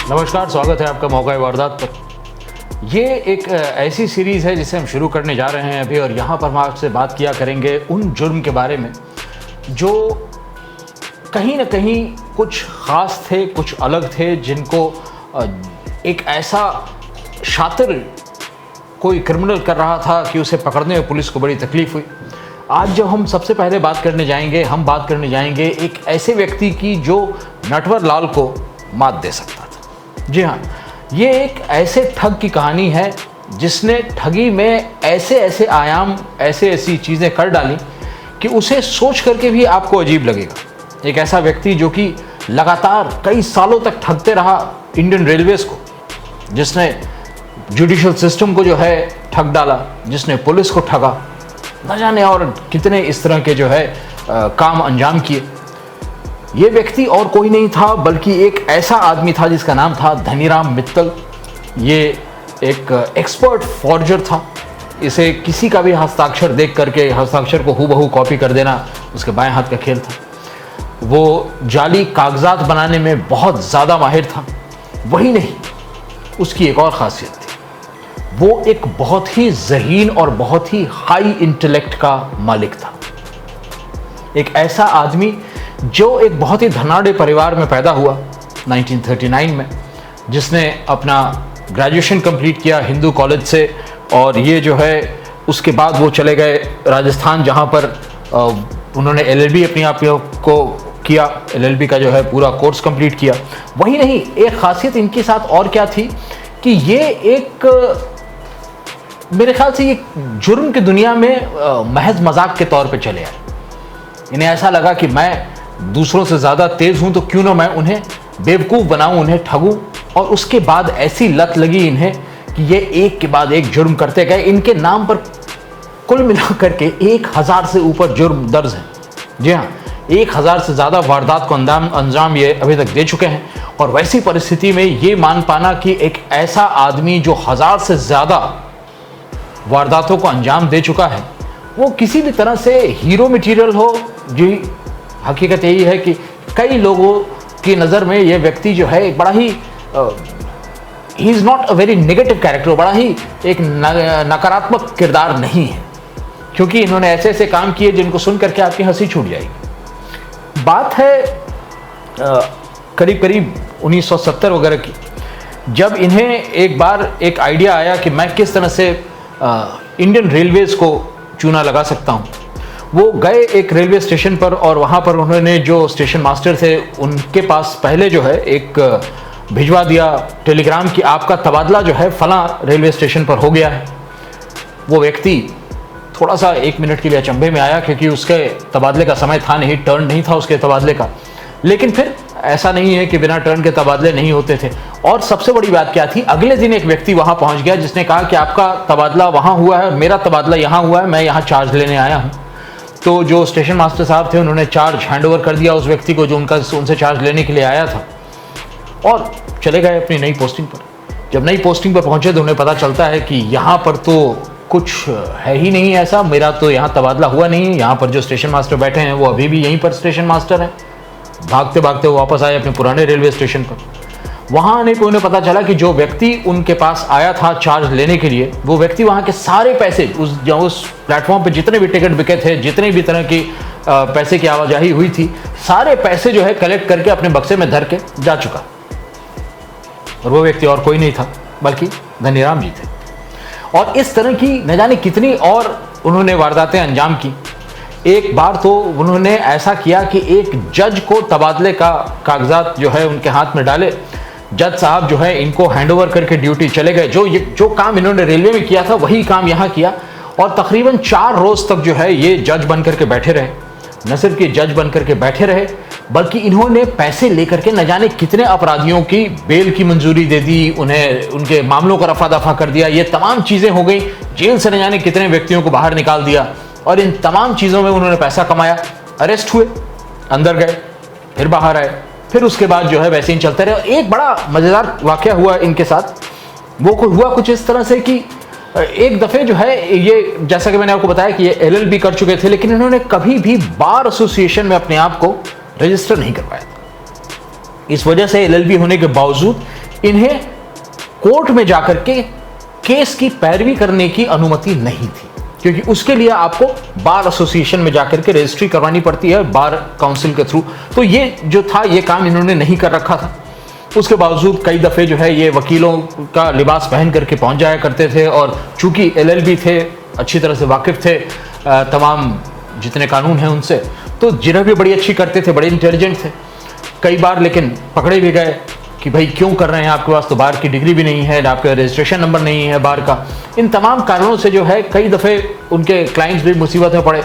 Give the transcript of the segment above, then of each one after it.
नमस्कार, स्वागत है आपका मौका वारदात पर। ये एक ऐसी सीरीज़ है जिसे हम शुरू करने जा रहे हैं अभी, और यहाँ पर हम आपसे बात किया करेंगे उन जुर्म के बारे में जो कहीं ना कहीं कुछ ख़ास थे, कुछ अलग थे, जिनको एक ऐसा शातिर कोई क्रिमिनल कर रहा था कि उसे पकड़ने में पुलिस को बड़ी तकलीफ़ हुई। आज जब हम सबसे पहले बात करने जाएंगे एक ऐसे व्यक्ति की जो नटवर लाल को मात दे सकता था। जी हाँ, ये एक ऐसे ठग की कहानी है जिसने ठगी में ऐसे ऐसे आयाम, ऐसी चीज़ें कर डाली कि उसे सोच करके भी आपको अजीब लगेगा। एक ऐसा व्यक्ति जो कि लगातार कई सालों तक ठगते रहा इंडियन रेलवेज को, जिसने जुडिशियल सिस्टम को जो है ठग डाला, जिसने पुलिस को ठगा, न जाने और कितने इस तरह के जो है काम अंजाम किए। ये व्यक्ति और कोई नहीं था बल्कि एक ऐसा आदमी था जिसका नाम था धनीराम मित्तल। ये एक एक्सपर्ट फॉर्जर था। इसे किसी का भी हस्ताक्षर देख करके हस्ताक्षर को हूबहू कॉपी कर देना उसके बाएं हाथ का खेल था। वो जाली कागजात बनाने में बहुत ज़्यादा माहिर था। वही नहीं, उसकी एक और ख़ासियत थी, वो एक बहुत ही ज़हीन और बहुत ही हाई इंटेलेक्ट का मालिक था। एक ऐसा आदमी जो एक बहुत ही धनाढ़ परिवार में पैदा हुआ 1939 में, जिसने अपना ग्रेजुएशन कंप्लीट किया हिंदू कॉलेज से, और ये जो है उसके बाद वो चले गए राजस्थान, जहाँ पर उन्होंने LLB अपने आप को किया, LLB का जो है पूरा कोर्स कंप्लीट किया। वही नहीं, एक खासियत इनके साथ और क्या थी कि ये एक मेरे ख्याल से ये जुर्म की दुनिया में महज मजाक के तौर पे चले आए। इन्हें ऐसा लगा कि मैं दूसरों से ज़्यादा तेज़ हूँ तो क्यों ना मैं उन्हें बेवकूफ़ बनाऊँ, उन्हें ठगूँ। और उसके बाद ऐसी लत लगी इन्हें कि ये एक के बाद एक जुर्म करते गए। इनके नाम पर कुल मिला करके 1000 से ऊपर जुर्म दर्ज हैं। जी हाँ, 1000 से ज़्यादा वारदात को अंजाम ये अभी तक दे चुके हैं। और वैसी परिस्थिति में ये मान पाना कि एक ऐसा आदमी जो 1000 से ज़्यादा वारदातों को अंजाम दे चुका है, वो किसी भी तरह से हीरो मटेरियल हो। जी, हकीकत यही है कि कई लोगों की नज़र में ये व्यक्ति जो है एक बड़ा ही ही is not a very negative character, बड़ा ही एक नकारात्मक किरदार नहीं है, क्योंकि इन्होंने ऐसे ऐसे काम किए जिनको सुन करके आपकी हंसी छूट जाएगी। बात है करीब करीब 1970 वगैरह की, जब इन्हें एक बार एक आइडिया आया कि मैं किस तरह से इंडियन रेलवेज को चूना लगा सकता हूँ। वो गए एक रेलवे स्टेशन पर, और वहाँ पर उन्होंने जो स्टेशन मास्टर थे उनके पास पहले जो है एक भिजवा दिया टेलीग्राम कि आपका तबादला जो है फलां रेलवे स्टेशन पर हो गया है। वो व्यक्ति थोड़ा सा 1 मिनट के लिए अचंभे में आया, क्योंकि उसके तबादले का समय था नहीं, टर्न नहीं था उसके तबादले का। लेकिन फिर ऐसा नहीं है कि बिना टर्न के तबादले नहीं होते थे। और सबसे बड़ी बात क्या थी, अगले दिन एक व्यक्ति वहाँ पहुँच गया जिसने कहा कि आपका तबादला वहाँ हुआ है, मेरा तबादला यहाँ हुआ है, मैं यहाँ चार्ज लेने आया हूँ। तो जो स्टेशन मास्टर साहब थे उन्होंने चार्ज हैंडओवर कर दिया उस व्यक्ति को जो उनसे चार्ज लेने के लिए आया था, और चले गए अपनी नई पोस्टिंग पर। जब नई पोस्टिंग पर पहुंचे तो उन्हें पता चलता है कि यहाँ पर तो कुछ है ही नहीं ऐसा, मेरा तो यहाँ तबादला हुआ नहीं है। यहाँ पर जो स्टेशन मास्टर बैठे हैं वो अभी भी यहीं पर स्टेशन मास्टर हैं। भागते भागते वो वापस आए अपने पुराने रेलवे स्टेशन पर। वहाँ आने पर उन्हें पता चला कि जो व्यक्ति उनके पास आया था चार्ज लेने के लिए, वो व्यक्ति वहाँ के सारे पैसे, उस प्लेटफॉर्म पे जितने भी टिकट बिके थे, जितने भी तरह की पैसे की आवाजाही हुई थी, सारे पैसे जो है कलेक्ट करके अपने बक्से में धर के जा चुका। और वो व्यक्ति और कोई नहीं था बल्कि धनीराम जी थे। और इस तरह की न जाने कितनी और उन्होंने वारदातें अंजाम की। एक बार तो उन्होंने ऐसा किया कि एक जज को तबादले का कागजात जो है उनके हाथ में डाले। जज साहब जो है इनको हैंडओवर करके ड्यूटी चले गए। जो काम इन्होंने रेलवे में किया था वही काम यहाँ किया, और तकरीबन 4 रोज तक जो है ये जज बन करके बैठे रहे। न सिर्फ कि जज बन करके बैठे रहे, बल्कि इन्होंने पैसे लेकर के न जाने कितने अपराधियों की बेल की मंजूरी दे दी, उन्हें उनके मामलों का रफा दफा कर दिया। ये तमाम चीज़ें हो गई। जेल से न जाने कितने व्यक्तियों को बाहर निकाल दिया, और इन तमाम चीज़ों में उन्होंने पैसा कमाया। अरेस्ट हुए, अंदर गए, फिर बाहर आए, फिर उसके बाद जो है वैसे ही चलते रहे। एक बड़ा मज़ेदार वाक़या हुआ इनके साथ। वो हुआ कुछ इस तरह से कि एक दफ़े जो है ये, जैसा कि मैंने आपको बताया कि ये LLB कर चुके थे, लेकिन इन्होंने कभी भी बार एसोसिएशन में अपने आप को रजिस्टर नहीं करवाया था। इस वजह से LLB होने के बावजूद इन्हें कोर्ट में जाकर के केस की पैरवी करने की अनुमति नहीं थी, क्योंकि उसके लिए आपको बार एसोसिएशन में जाकर के रजिस्ट्री करवानी पड़ती है बार काउंसिल के थ्रू। तो ये जो था ये काम इन्होंने नहीं कर रखा था। उसके बावजूद कई दफ़े जो है ये वकीलों का लिबास पहन करके पहुंच जाया करते थे, और चूंकि LLB थे, अच्छी तरह से वाकिफ़ थे तमाम जितने कानून हैं उनसे, तो जिरह भी बड़ी अच्छी करते थे, बड़े इंटेलिजेंट थे। कई बार लेकिन पकड़े भी गए कि भाई क्यों कर रहे हैं, आपके पास तो बार की डिग्री भी नहीं है, आपका रजिस्ट्रेशन नंबर नहीं है बार का। इन तमाम कारणों से जो है कई दफ़े उनके क्लाइंट्स भी मुसीबत में पड़े।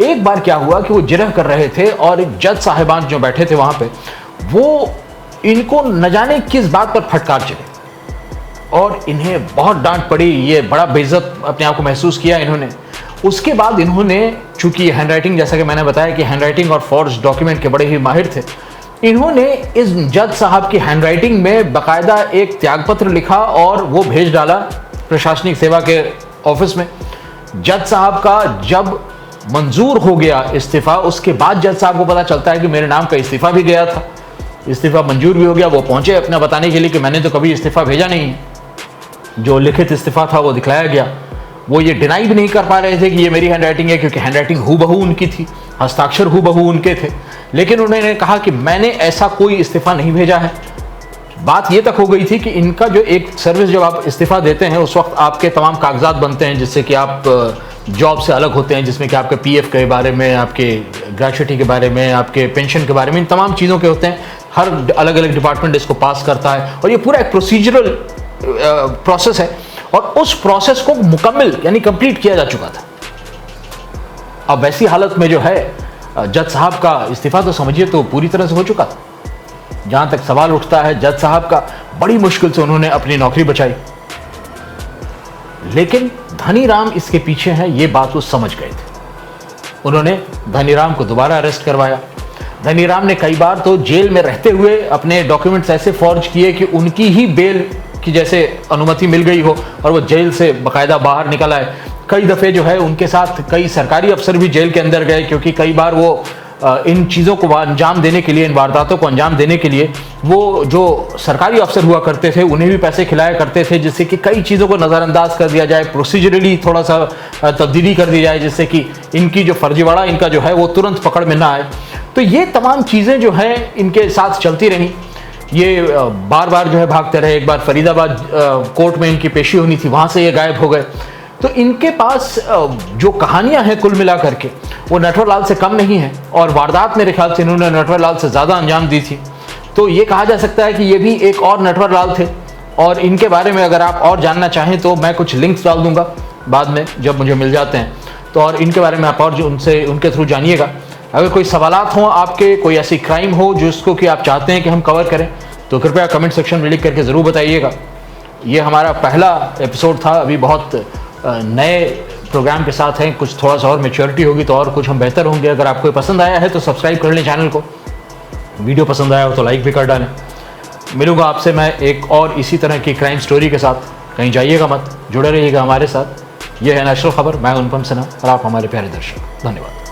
एक बार क्या हुआ कि वो जिरह कर रहे थे और एक जज साहिबान जो बैठे थे वहाँ पे, वो इनको न जाने किस बात पर फटकार चले और इन्हें बहुत डांट पड़ी। ये बड़ा बेइज्जत अपने आप को महसूस किया इन्होंने। उसके बाद इन्होंने, चूंकि हैंडराइटिंग, जैसा कि मैंने बताया कि हैंडराइटिंग और फॉर्ज डॉक्यूमेंट के बड़े ही माहिर थे, इन्होंने इस जज साहब की हैंडराइटिंग में बाकायदा एक त्यागपत्र लिखा और वो भेज डाला प्रशासनिक सेवा के ऑफिस में। जज साहब का जब मंजूर हो गया इस्तीफा, उसके बाद जज साहब को पता चलता है कि मेरे नाम का इस्तीफा भी गया था, इस्तीफा मंजूर भी हो गया। वो पहुंचे अपना बताने के लिए कि मैंने तो कभी इस्तीफा भेजा नहीं है। जो लिखित इस्तीफा था वो दिखलाया गया। वो ये डिनाई भी नहीं कर पा रहे थे कि ये मेरी हैंडराइटिंग है, क्योंकि हैंडराइटिंग हूबहू उनकी थी, हस्ताक्षर हूबहू उनके थे। लेकिन उन्होंने कहा कि मैंने ऐसा कोई इस्तीफा नहीं भेजा है। बात ये तक हो गई थी कि इनका जो एक सर्विस, जब आप इस्तीफा देते हैं उस वक्त आपके तमाम कागजात बनते हैं जिससे कि आप जॉब से अलग होते हैं, जिसमें कि आपके PF के बारे में, आपके ग्रेच्युटी के बारे में, आपके पेंशन के बारे में, इन तमाम चीज़ों के होते हैं। हर अलग अलग डिपार्टमेंट इसको पास करता है और ये पूरा एक प्रोसीजरल प्रोसेस है, और उस प्रोसेस को मुकम्मल यानी कंप्लीट किया जा चुका था। अब वैसी हालत में जो है जज साहब का इस्तीफा तो समझिए तो पूरी तरह से हो चुका था। जहां तक सवाल उठता है जज साहब का, बड़ी मुश्किल से उन्होंने अपनी नौकरी बचाई। लेकिन धनीराम इसके पीछे हैं, ये बात वो समझ गए थे। उन्होंने धनीराम को दोबारा अरेस्ट करवाया। धनीराम ने कई बार तो जेल में रहते हुए अपने डॉक्यूमेंट्स ऐसे फॉर्ज किए कि उनकी ही बेल की जैसे अनुमति मिल गई हो और वो जेल से बाकायदा बाहर निकल आए। कई दफ़े जो है उनके साथ कई सरकारी अफसर भी जेल के अंदर गए, क्योंकि कई बार वो इन चीज़ों को अंजाम देने के लिए, इन वारदातों को अंजाम देने के लिए, वो जो सरकारी अफसर हुआ करते थे उन्हें भी पैसे खिलाया करते थे, जिससे कि कई चीज़ों को नज़रअंदाज कर दिया जाए, प्रोसीजरली थोड़ा सा तब्दीली कर दी जाए, जिससे कि इनकी जो फर्जीवाड़ा इनका जो है वो तुरंत पकड़ में ना आए। तो ये तमाम चीज़ें जो हैं इनके साथ चलती रहीं। ये बार बार जो है भागते रहे। एक बार फरीदाबाद कोर्ट में इनकी पेशी होनी थी, वहाँ से ये गायब हो गए। तो इनके पास जो कहानियां हैं कुल मिला करके वो नटवरलाल से कम नहीं है, और वारदात मेरे ख्याल से इन्होंने नटवरलाल से ज़्यादा अंजाम दी थी। तो ये कहा जा सकता है कि ये भी एक और नटवरलाल थे। और इनके बारे में अगर आप और जानना चाहें तो मैं कुछ लिंक्स डाल दूंगा बाद में जब मुझे मिल जाते हैं, तो और इनके बारे में आप और जो उनके थ्रू जानिएगा। अगर कोई सवालात हों आपके, कोई ऐसी क्राइम हो जिसको कि आप चाहते हैं कि हम कवर करें, तो कृपया कमेंट सेक्शन में लिख करके ज़रूर बताइएगा। ये हमारा पहला एपिसोड था, अभी बहुत नए प्रोग्राम के साथ हैं। कुछ थोड़ा सा और मैच्योरिटी होगी तो और कुछ हम बेहतर होंगे। अगर आपको पसंद आया है तो सब्सक्राइब कर लें चैनल को, वीडियो पसंद आया हो तो लाइक भी कर डालें। मिलूंगा आपसे मैं एक और इसी तरह की क्राइम स्टोरी के साथ। कहीं जाइएगा मत, जुड़े रहिएगा हमारे साथ। यह है नेशनल खबर, मैं अनुपम सिन्हा और आप हमारे प्यारे दर्शक। धन्यवाद।